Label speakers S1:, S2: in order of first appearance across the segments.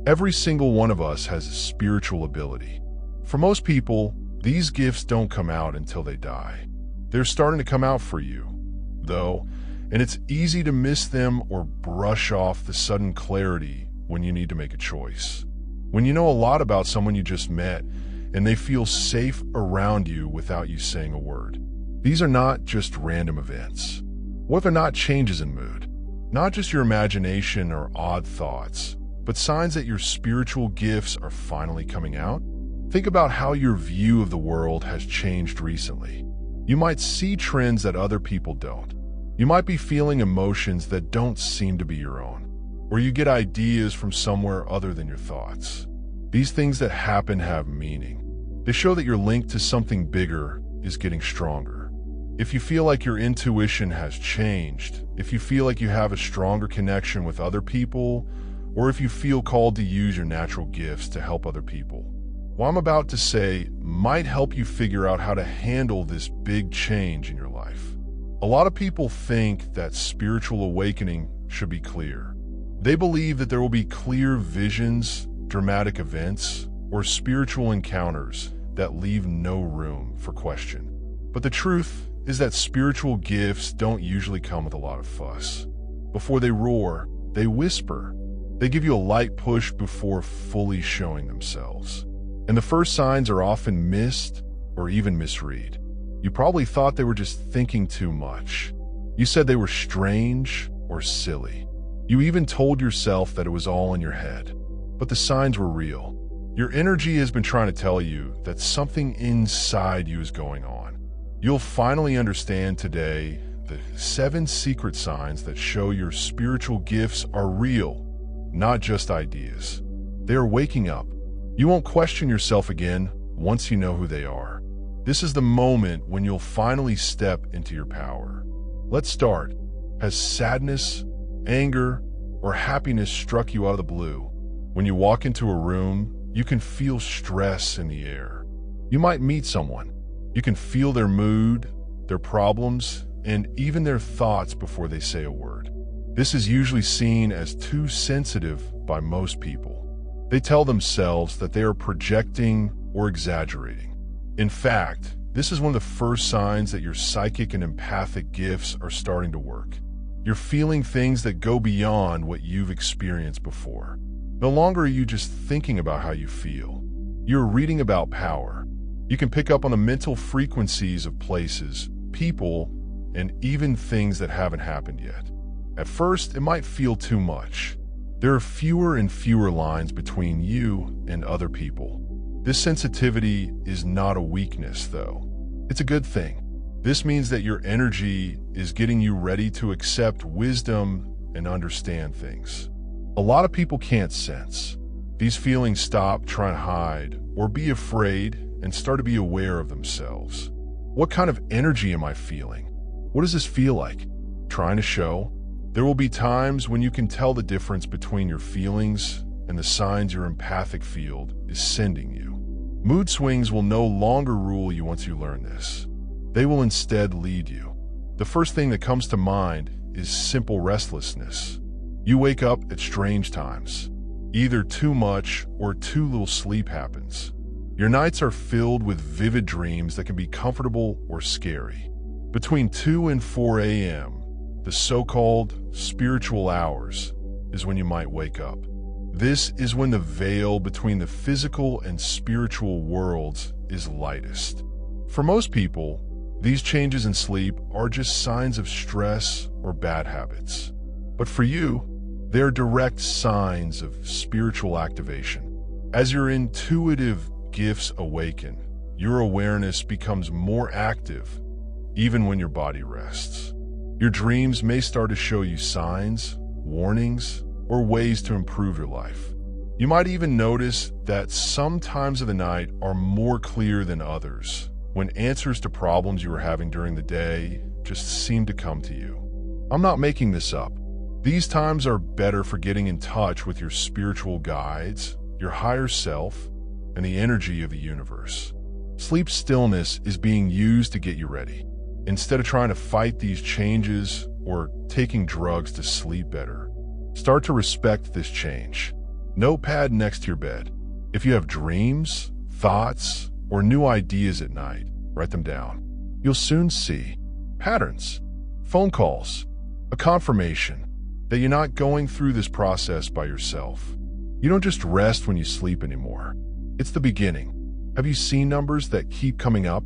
S1: Every single one of us has a spiritual ability. For most people, these gifts don't come out until they die. They're starting to come out for you, though, and it's easy to miss them or brush off the sudden clarity when you need to make a choice. When you know a lot about someone you just met and they feel safe around you without you saying a word. These are not just random events. What if they're not changes in mood? Not just your imagination or odd thoughts, but signs that your spiritual gifts are finally coming out? Think about how your view of the world has changed recently. You might see trends that other people don't. You might be feeling emotions that don't seem to be your own, or you get ideas from somewhere other than your thoughts. These things that happen have meaning. They show that your link to something bigger is getting stronger. If you feel like your intuition has changed, if you feel like you have a stronger connection with other people, or if you feel called to use your natural gifts to help other people, what I'm about to say might help you figure out how to handle this big change in your life. A lot of people think that spiritual awakening should be clear. They believe that there will be clear visions, dramatic events, or spiritual encounters that leave no room for question. But the truth is that spiritual gifts don't usually come with a lot of fuss. Before they roar, they whisper. They give you a light push before fully showing themselves. And the first signs are often missed or even misread. You probably thought they were just thinking too much. You said they were strange or silly. You even told yourself that it was all in your head. But the signs were real. Your energy has been trying to tell you that something inside you is going on. You'll finally understand today the 7 secret signs that show your spiritual gifts are real, not just ideas. They are waking up. You won't question yourself again once you know who they are. This is the moment when you'll finally step into your power. Let's start. Has sadness, anger, or happiness struck you out of the blue? When you walk into a room, you can feel stress in the air. You might meet someone. You can feel their mood, their problems, and even their thoughts before they say a word. This is usually seen as too sensitive by most people. They tell themselves that they are projecting or exaggerating. In fact, this is one of the first signs that your psychic and empathic gifts are starting to work. You're feeling things that go beyond what you've experienced before. No longer are you just thinking about how you feel. You're reading about power. You can pick up on the mental frequencies of places, people, and even things that haven't happened yet. At first, it might feel too much. There are fewer and fewer lines between you and other people. This sensitivity is not a weakness, though. It's a good thing. This means that your energy is getting you ready to accept wisdom and understand things. A lot of people can't sense. These feelings stop trying to hide or be afraid and start to be aware of themselves. What kind of energy am I feeling? What does this feel like? Trying to show? There will be times when you can tell the difference between your feelings and the signs your empathic field is sending you. Mood swings will no longer rule you once you learn this. They will instead lead you. The first thing that comes to mind is simple restlessness. You wake up at strange times. Either too much or too little sleep happens. Your nights are filled with vivid dreams that can be comfortable or scary. Between 2 and 4 a.m., the so-called spiritual hours, is when you might wake up. This is when the veil between the physical and spiritual worlds is lightest. For most people, these changes in sleep are just signs of stress or bad habits. But for you, they're direct signs of spiritual activation. As your intuitive gifts awaken, your awareness becomes more active, even when your body rests. Your dreams may start to show you signs, warnings, or ways to improve your life. You might even notice that some times of the night are more clear than others, when answers to problems you were having during the day just seem to come to you. I'm not making this up. These times are better for getting in touch with your spiritual guides, your higher self, and the energy of the universe. Sleep stillness is being used to get you ready. Instead of trying to fight these changes or taking drugs to sleep better, start to respect this change. Notepad next to your bed. If you have dreams, thoughts, or new ideas at night, write them down. You'll soon see patterns, phone calls, a confirmation that you're not going through this process by yourself. You don't just rest when you sleep anymore. It's the beginning. Have you seen numbers that keep coming up?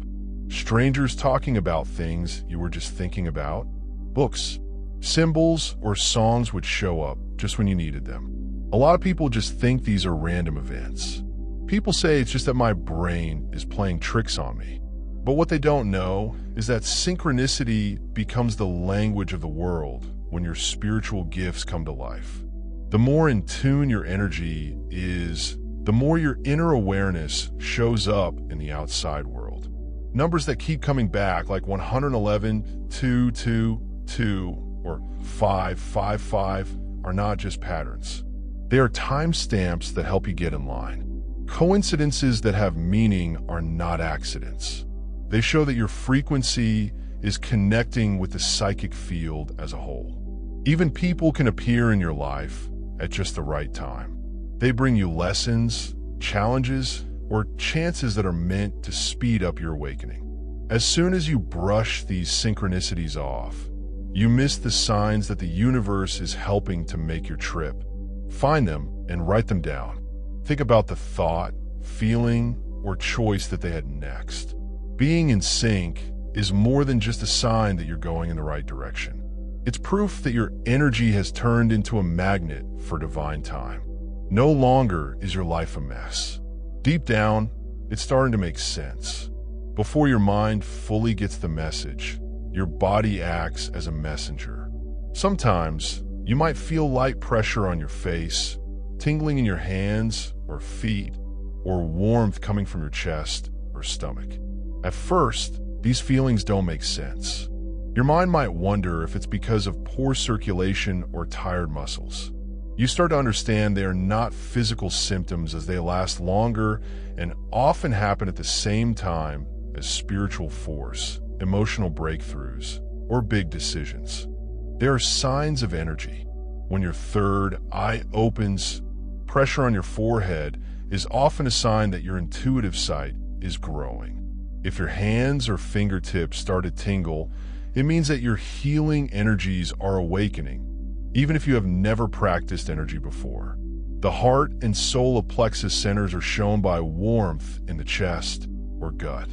S1: Strangers talking about things you were just thinking about? Books, symbols, or songs would show up just when you needed them. A lot of people just think these are random events. People say it's just that my brain is playing tricks on me. But what they don't know is that synchronicity becomes the language of the world when your spiritual gifts come to life. The more in tune your energy is, the more your inner awareness shows up in the outside world. Numbers that keep coming back, like 111, 222, or 555, are not just patterns. They are timestamps that help you get in line. Coincidences that have meaning are not accidents. They show that your frequency is connecting with the psychic field as a whole. Even people can appear in your life at just the right time. They bring you lessons, challenges, or chances that are meant to speed up your awakening. As soon as you brush these synchronicities off, you miss the signs that the universe is helping to make your trip. Find them and write them down. Think about the thought, feeling, or choice that they had next. Being in sync is more than just a sign that you're going in the right direction. It's proof that your energy has turned into a magnet for divine time. No longer is your life a mess. Deep down, it's starting to make sense. Before your mind fully gets the message, your body acts as a messenger. Sometimes, you might feel light pressure on your face, tingling in your hands or feet, or warmth coming from your chest or stomach. At first, these feelings don't make sense. Your mind might wonder if it's because of poor circulation or tired muscles. You start to understand they are not physical symptoms, as they last longer and often happen at the same time as spiritual force, emotional breakthroughs, or big decisions. They are signs of energy. When your third eye opens, pressure on your forehead is often a sign that your intuitive sight is growing. If your hands or fingertips start to tingle, it means that your healing energies are awakening, even if you have never practiced energy before. The heart and solar plexus centers are shown by warmth in the chest or gut,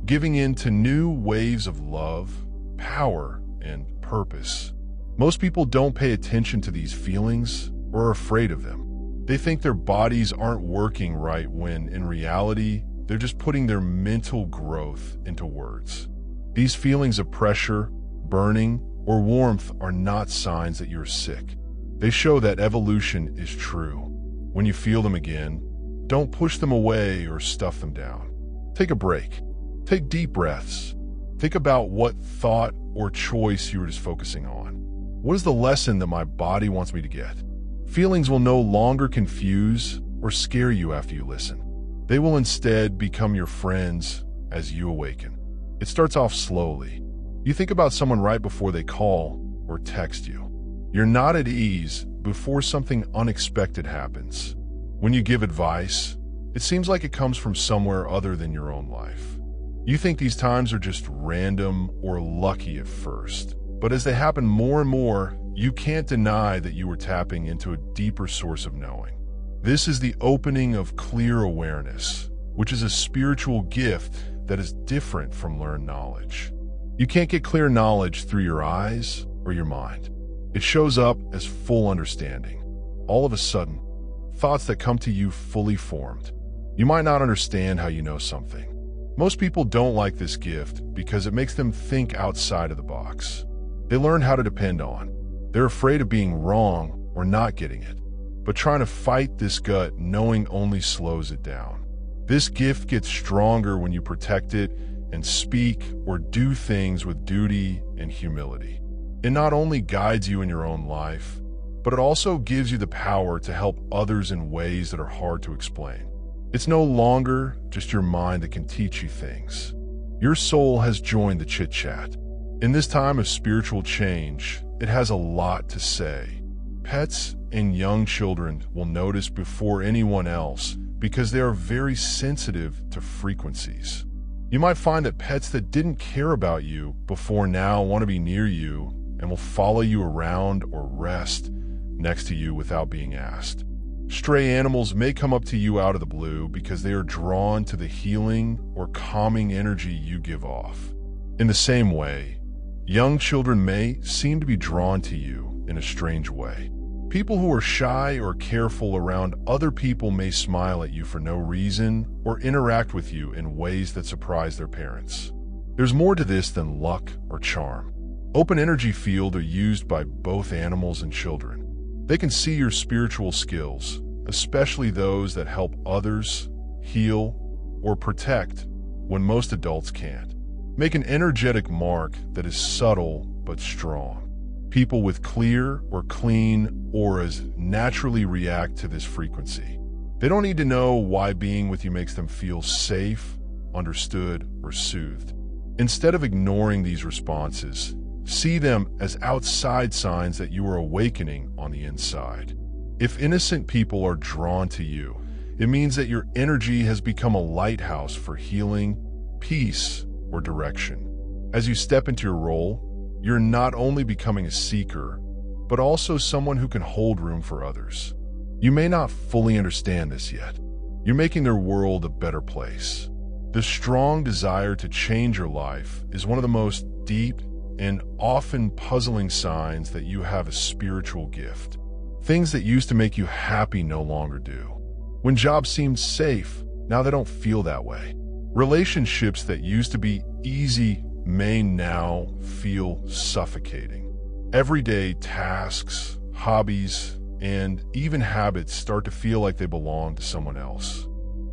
S1: giving in to new waves of love, power, and purpose. Most people don't pay attention to these feelings or are afraid of them. They think their bodies aren't working right when, in reality, they're just putting their mental growth into words. These feelings of pressure, burning, or warmth are not signs that you're sick. They show that evolution is true. When you feel them again, don't push them away or stuff them down. Take a break. Take deep breaths. Think about what thought or choice you were just focusing on. What is the lesson that my body wants me to get? Feelings will no longer confuse or scare you after you listen. They will instead become your friends as you awaken. It starts off slowly. You think about someone right before they call or text you. You're not at ease before something unexpected happens. When you give advice, it seems like it comes from somewhere other than your own life. You think these times are just random or lucky at first, but as they happen more and more, you can't deny that you were tapping into a deeper source of knowing. This is the opening of clear awareness, which is a spiritual gift that is different from learned knowledge. You can't get clear knowledge through your eyes or your mind. It shows up as full understanding. All of a sudden, thoughts that come to you fully formed. You might not understand how you know something. Most people don't like this gift because it makes them think outside of the box. They learn how to depend on. They're afraid of being wrong or not getting it. But trying to fight this gut knowing only slows it down. This gift gets stronger when you protect it and speak or do things with duty and humility. It not only guides you in your own life, but it also gives you the power to help others in ways that are hard to explain. It's no longer just your mind that can teach you things. Your soul has joined the chit-chat. In this time of spiritual change, it has a lot to say. Pets and young children will notice before anyone else because they are very sensitive to frequencies. You might find that pets that didn't care about you before now want to be near you and will follow you around or rest next to you without being asked. Stray animals may come up to you out of the blue because they are drawn to the healing or calming energy you give off. In the same way, young children may seem to be drawn to you in a strange way. People who are shy or careful around other people may smile at you for no reason or interact with you in ways that surprise their parents. There's more to this than luck or charm. Open energy fields are used by both animals and children. They can see your spiritual skills, especially those that help others, heal, or protect when most adults can't. Make an energetic mark that is subtle but strong. People with clear or clean auras naturally react to this frequency. They don't need to know why being with you makes them feel safe, understood, or soothed. Instead of ignoring these responses, see them as outside signs that you are awakening on the inside. If innocent people are drawn to you, it means that your energy has become a lighthouse for healing, peace, or direction. As you step into your role, you're not only becoming a seeker, but also someone who can hold room for others. You may not fully understand this yet. You're making their world a better place. The strong desire to change your life is one of the most deep and often puzzling signs that you have a spiritual gift. Things that used to make you happy no longer do. When jobs seemed safe, now they don't feel that way. Relationships that used to be easy may now feel suffocating. Everyday tasks, hobbies, and even habits start to feel like they belong to someone else.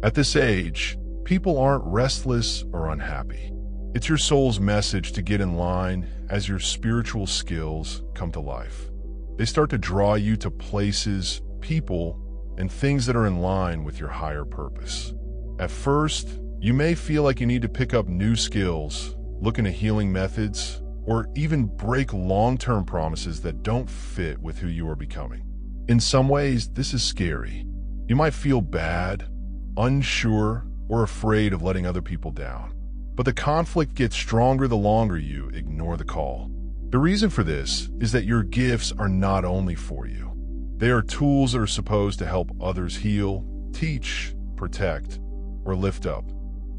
S1: At this age, people aren't restless or unhappy. It's your soul's message to get in line as your spiritual skills come to life. They start to draw you to places, people, and things that are in line with your higher purpose. At first, you may feel like you need to pick up new skills, look into healing methods, or even break long-term promises that don't fit with who you are becoming. In some ways, this is scary. You might feel bad, unsure, or afraid of letting other people down. But the conflict gets stronger the longer you ignore the call. The reason for this is that your gifts are not only for you. They are tools that are supposed to help others heal, teach, protect, or lift up.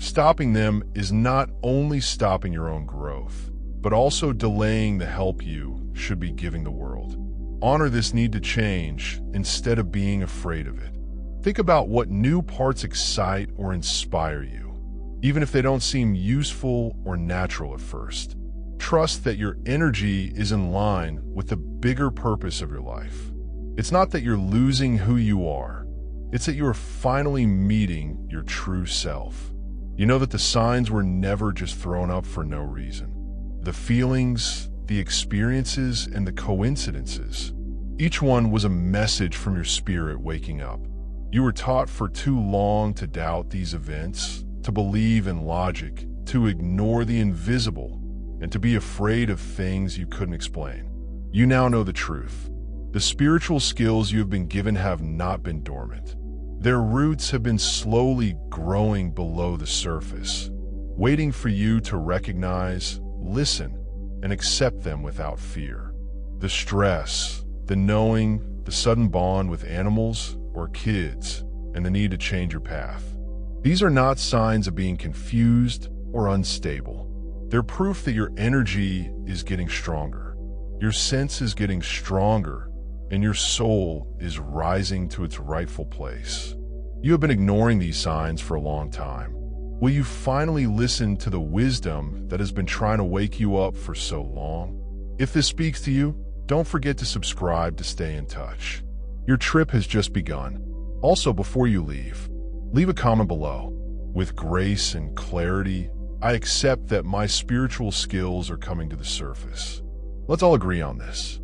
S1: Stopping them is not only stopping your own growth, but also delaying the help you should be giving the world. Honor this need to change instead of being afraid of it. Think about what new parts excite or inspire you, even if they don't seem useful or natural at first. Trust that your energy is in line with the bigger purpose of your life. It's not that you're losing who you are. It's that you are finally meeting your true self. You know that the signs were never just thrown up for no reason. The feelings, the experiences, and the coincidences, each one was a message from your spirit waking up. You were taught for too long to doubt these events, to believe in logic, to ignore the invisible, and to be afraid of things you couldn't explain. You now know the truth. The spiritual skills you have been given have not been dormant. Their roots have been slowly growing below the surface, waiting for you to recognize, listen, and accept them without fear. The stress, the knowing, the sudden bond with animals or kids, and the need to change your path. These are not signs of being confused or unstable. They're proof that your energy is getting stronger. Your sense is getting stronger, and your soul is rising to its rightful place. You have been ignoring these signs for a long time. Will you finally listen to the wisdom that has been trying to wake you up for so long? If this speaks to you, don't forget to subscribe to stay in touch. Your trip has just begun. Also, before you leave a comment below. With grace and clarity, I accept that my spiritual skills are coming to the surface. Let's all agree on this.